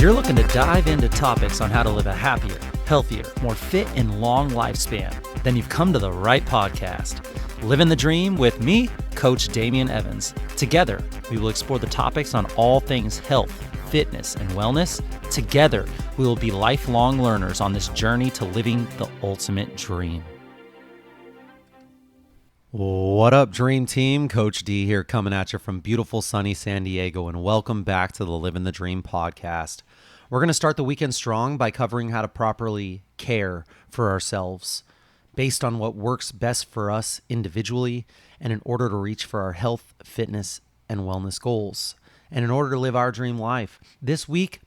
you're looking to dive into topics on how to live a happier, healthier, more fit, and long lifespan, then you've come to the right podcast. Livin the Dream with me, Coach Damian Evans. Together, we will explore the topics on all things health, fitness, and wellness. Together, we will be lifelong learners on this journey to living the ultimate dream. What up, Dream Team? Coach D here, coming at you from beautiful sunny San Diego, and welcome back to the Livin the Dream podcast. We're going to start the weekend strong by covering how to properly care for ourselves based on what works best for us individually and in order to reach for our health, fitness, and wellness goals, and in order to live our dream life. This week,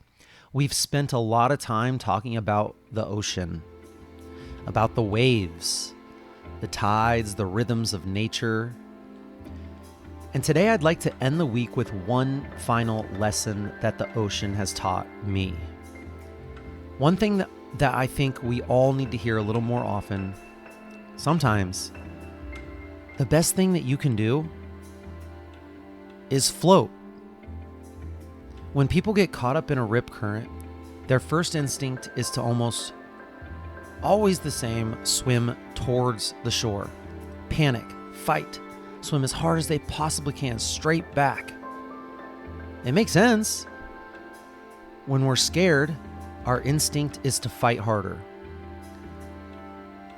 we've spent a lot of time talking about the ocean, about the waves, the tides, the rhythms of nature. And today I'd like to end the week with one final lesson that the ocean has taught me. One thing that I think we all need to hear a little more often. Sometimes the best thing that you can do is float. When people get caught up in a rip current, their first instinct is to almost always the same, swim towards the shore. Panic, fight, swim as hard as they possibly can, straight back. It makes sense. When we're scared, our instinct is to fight harder.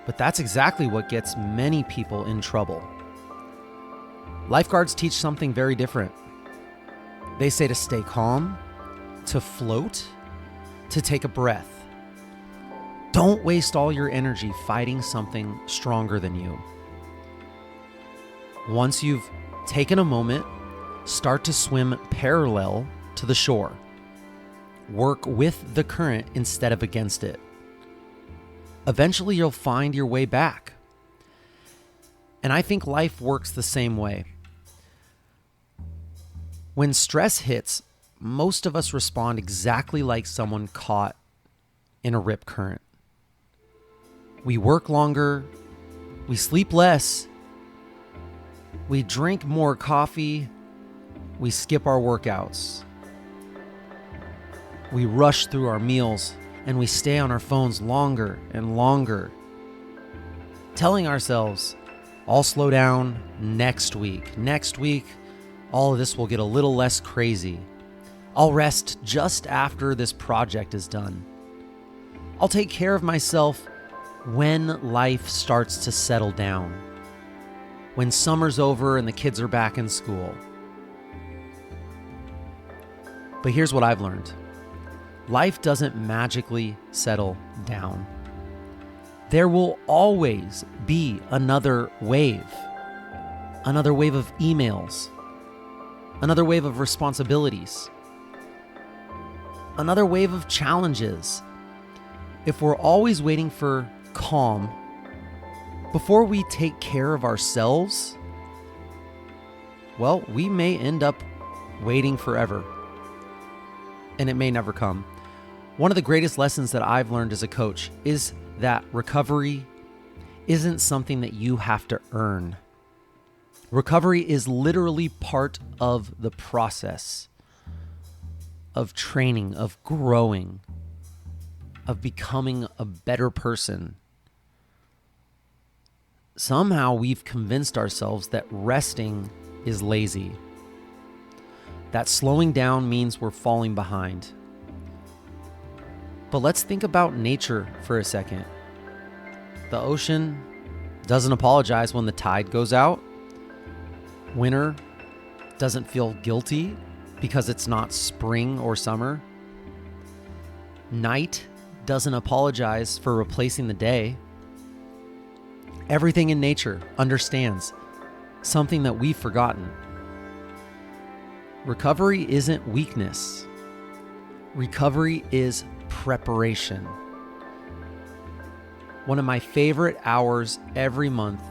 But that's exactly what gets many people in trouble. Lifeguards teach something very different. They say to stay calm, to float, to take a breath. Don't waste all your energy fighting something stronger than you. Once you've taken a moment, start to swim parallel to the shore. Work with the current instead of against it. Eventually, you'll find your way back. And I think life works the same way. When stress hits, most of us respond exactly like someone caught in a rip current. We work longer, we sleep less, we drink more coffee, we skip our workouts. We rush through our meals and we stay on our phones longer and longer, telling ourselves, I'll slow down next week. Next week, all of this will get a little less crazy. I'll rest just after this project is done. I'll take care of myself when life starts to settle down, when summer's over and the kids are back in school. But here's what I've learned. Life doesn't magically settle down. There will always be another wave of emails, another wave of responsibilities, another wave of challenges. If we're always waiting for calm before we take care of ourselves, well, we may end up waiting forever, and it may never come. One of the greatest lessons that I've learned as a coach is that recovery isn't something that you have to earn. Recovery is literally part of the process of training, of growing, of becoming a better person. Somehow we've convinced ourselves that resting is lazy, that slowing down means we're falling behind. But let's think about nature for a second. The ocean doesn't apologize when the tide goes out. Winter doesn't feel guilty because it's not spring or summer. Night doesn't apologize for replacing the day. Everything in nature understands something that we've forgotten. Recovery isn't weakness. Recovery is preparation. One of my favorite hours every month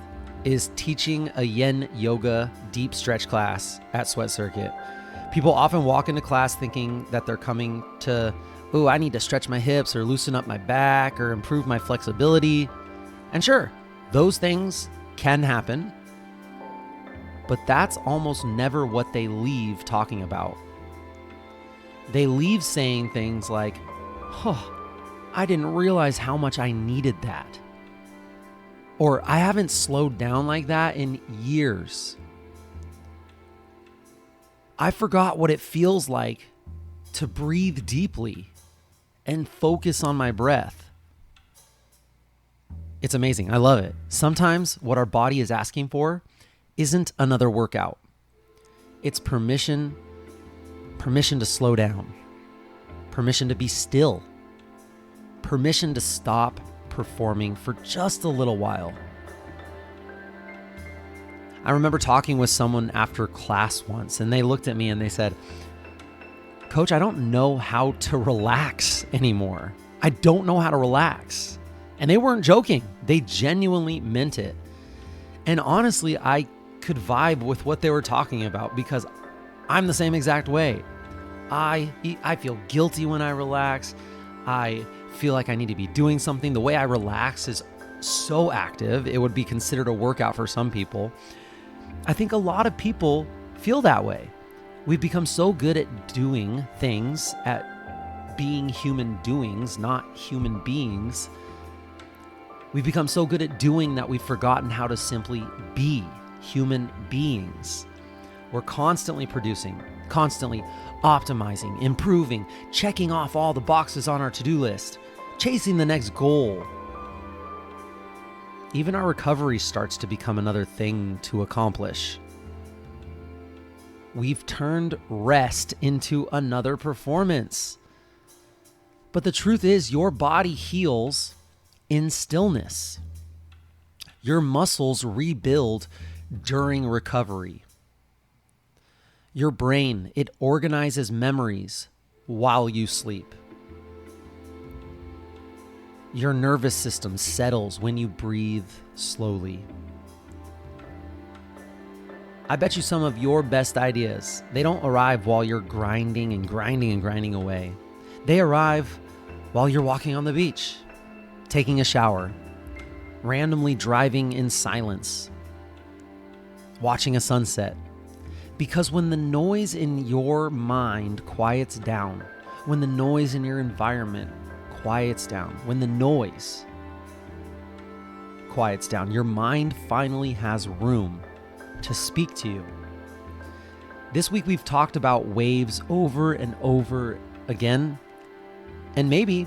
is teaching a yin yoga deep stretch class at Sweat Circuit. People often walk into class thinking that they're coming to, I need to stretch my hips or loosen up my back or improve my flexibility. And sure, those things can happen, but that's almost never what they leave talking about. They leave saying things like, oh, I didn't realize how much I needed that. Or I haven't slowed down like that in years. I forgot what it feels like to breathe deeply and focus on my breath. It's amazing. I love it. Sometimes what our body is asking for isn't another workout. It's permission to slow down, permission to be still, permission to stop performing for just a little while. I remember talking with someone after class once, and they looked at me and they said, Coach, I don't know how to relax anymore. I don't know how to relax. And they weren't joking. They genuinely meant it. And honestly, I could vibe with what they were talking about because I'm the same exact way. I feel guilty when I relax. I feel like I need to be doing something. The way I relax is so active. It would be considered a workout for some people. I think a lot of people feel that way. We've become so good at doing things, at being human doings, not human beings. We've become so good at doing that we've forgotten how to simply be human beings. We're constantly producing, constantly optimizing, improving, checking off all the boxes on our to-do list, chasing the next goal. Even our recovery starts to become another thing to accomplish. We've turned rest into another performance. But the truth is, your body heals in stillness. Your muscles rebuild during recovery. Your brain, it organizes memories while you sleep. Your nervous system settles when you breathe slowly. I bet you some of your best ideas, they don't arrive while you're grinding away. They arrive while you're walking on the beach, taking a shower, randomly driving in silence, watching a sunset. Because when the noise in your mind quiets down, when the noise in your environment quiets down, when the noise quiets down, your mind finally has room to speak to you. This week we've talked about waves over and over again, and maybe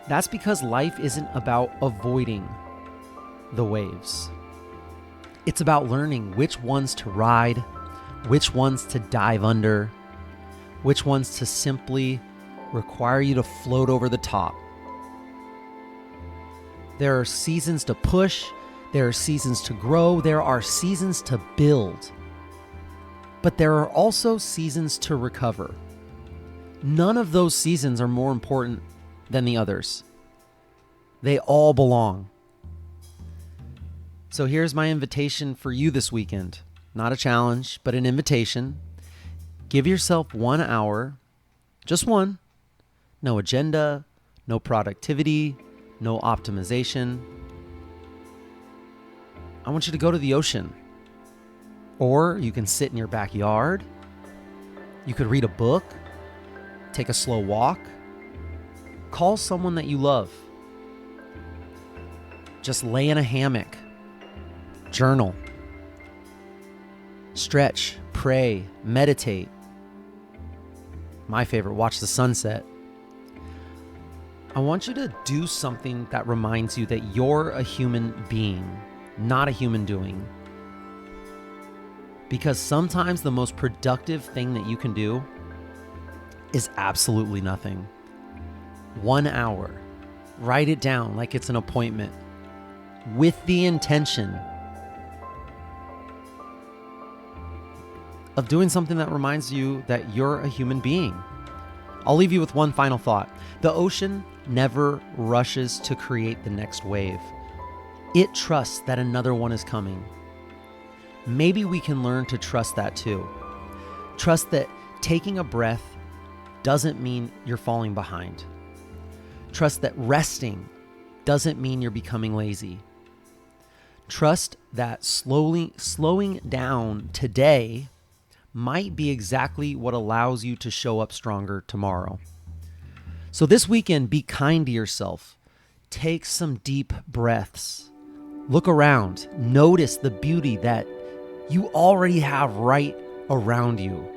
that's because life isn't about avoiding the waves. It's about learning which ones to ride, which ones to dive under, which ones to simply require you to float over the top. There are seasons to push, there are seasons to grow, there are seasons to build. But there are also seasons to recover. None of those seasons are more important than the others. They all belong. So here's my invitation for you this weekend. Not a challenge, but an invitation. Give yourself 1 hour, just one. No agenda, no productivity, no optimization. I want you to go to the ocean. Or you can sit in your backyard. You could read a book, take a slow walk, call someone that you love. Just lay in a hammock, journal, stretch, pray, meditate. My favorite, watch the sunset. I want you to do something that reminds you that you're a human being, not a human doing. Because sometimes the most productive thing that you can do is absolutely nothing. 1 hour. Write it down like it's an appointment with the intention of doing something that reminds you that you're a human being. I'll leave you with one final thought. The ocean never rushes to create the next wave. It trusts that another one is coming. Maybe we can learn to trust that too. Trust that taking a breath doesn't mean you're falling behind. Trust that resting doesn't mean you're becoming lazy. Trust that slowing down today might be exactly what allows you to show up stronger tomorrow. So this weekend, be kind to yourself. Take some deep breaths. Look around. Notice the beauty that you already have right around you.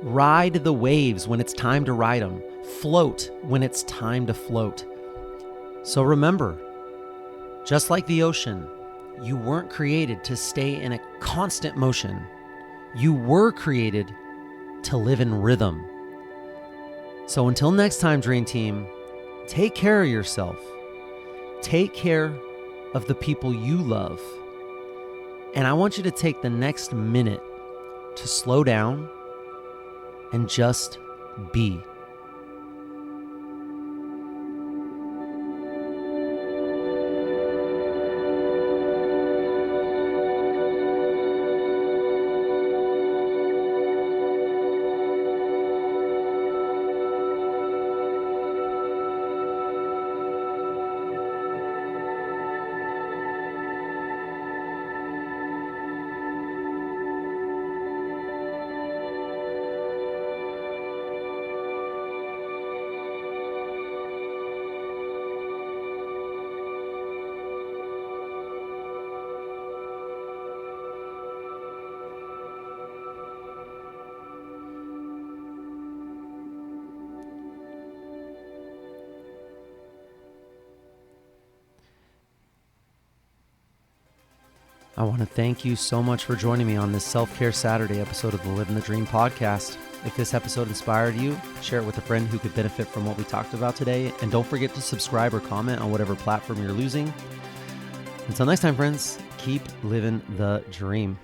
Ride the waves when it's time to ride them. Float when it's time to float. So remember, just like the ocean, you weren't created to stay in a constant motion. You were created to live in rhythm. So until next time, Dream Team, take care of yourself. Take care of the people you love. And I want you to take the next minute to slow down and just be. I want to thank you so much for joining me on this Self-Care Saturday episode of the Livin the Dream podcast. If this episode inspired you, share it with a friend who could benefit from what we talked about today. And don't forget to subscribe or comment on whatever platform you're using. Until next time, friends, keep living the dream.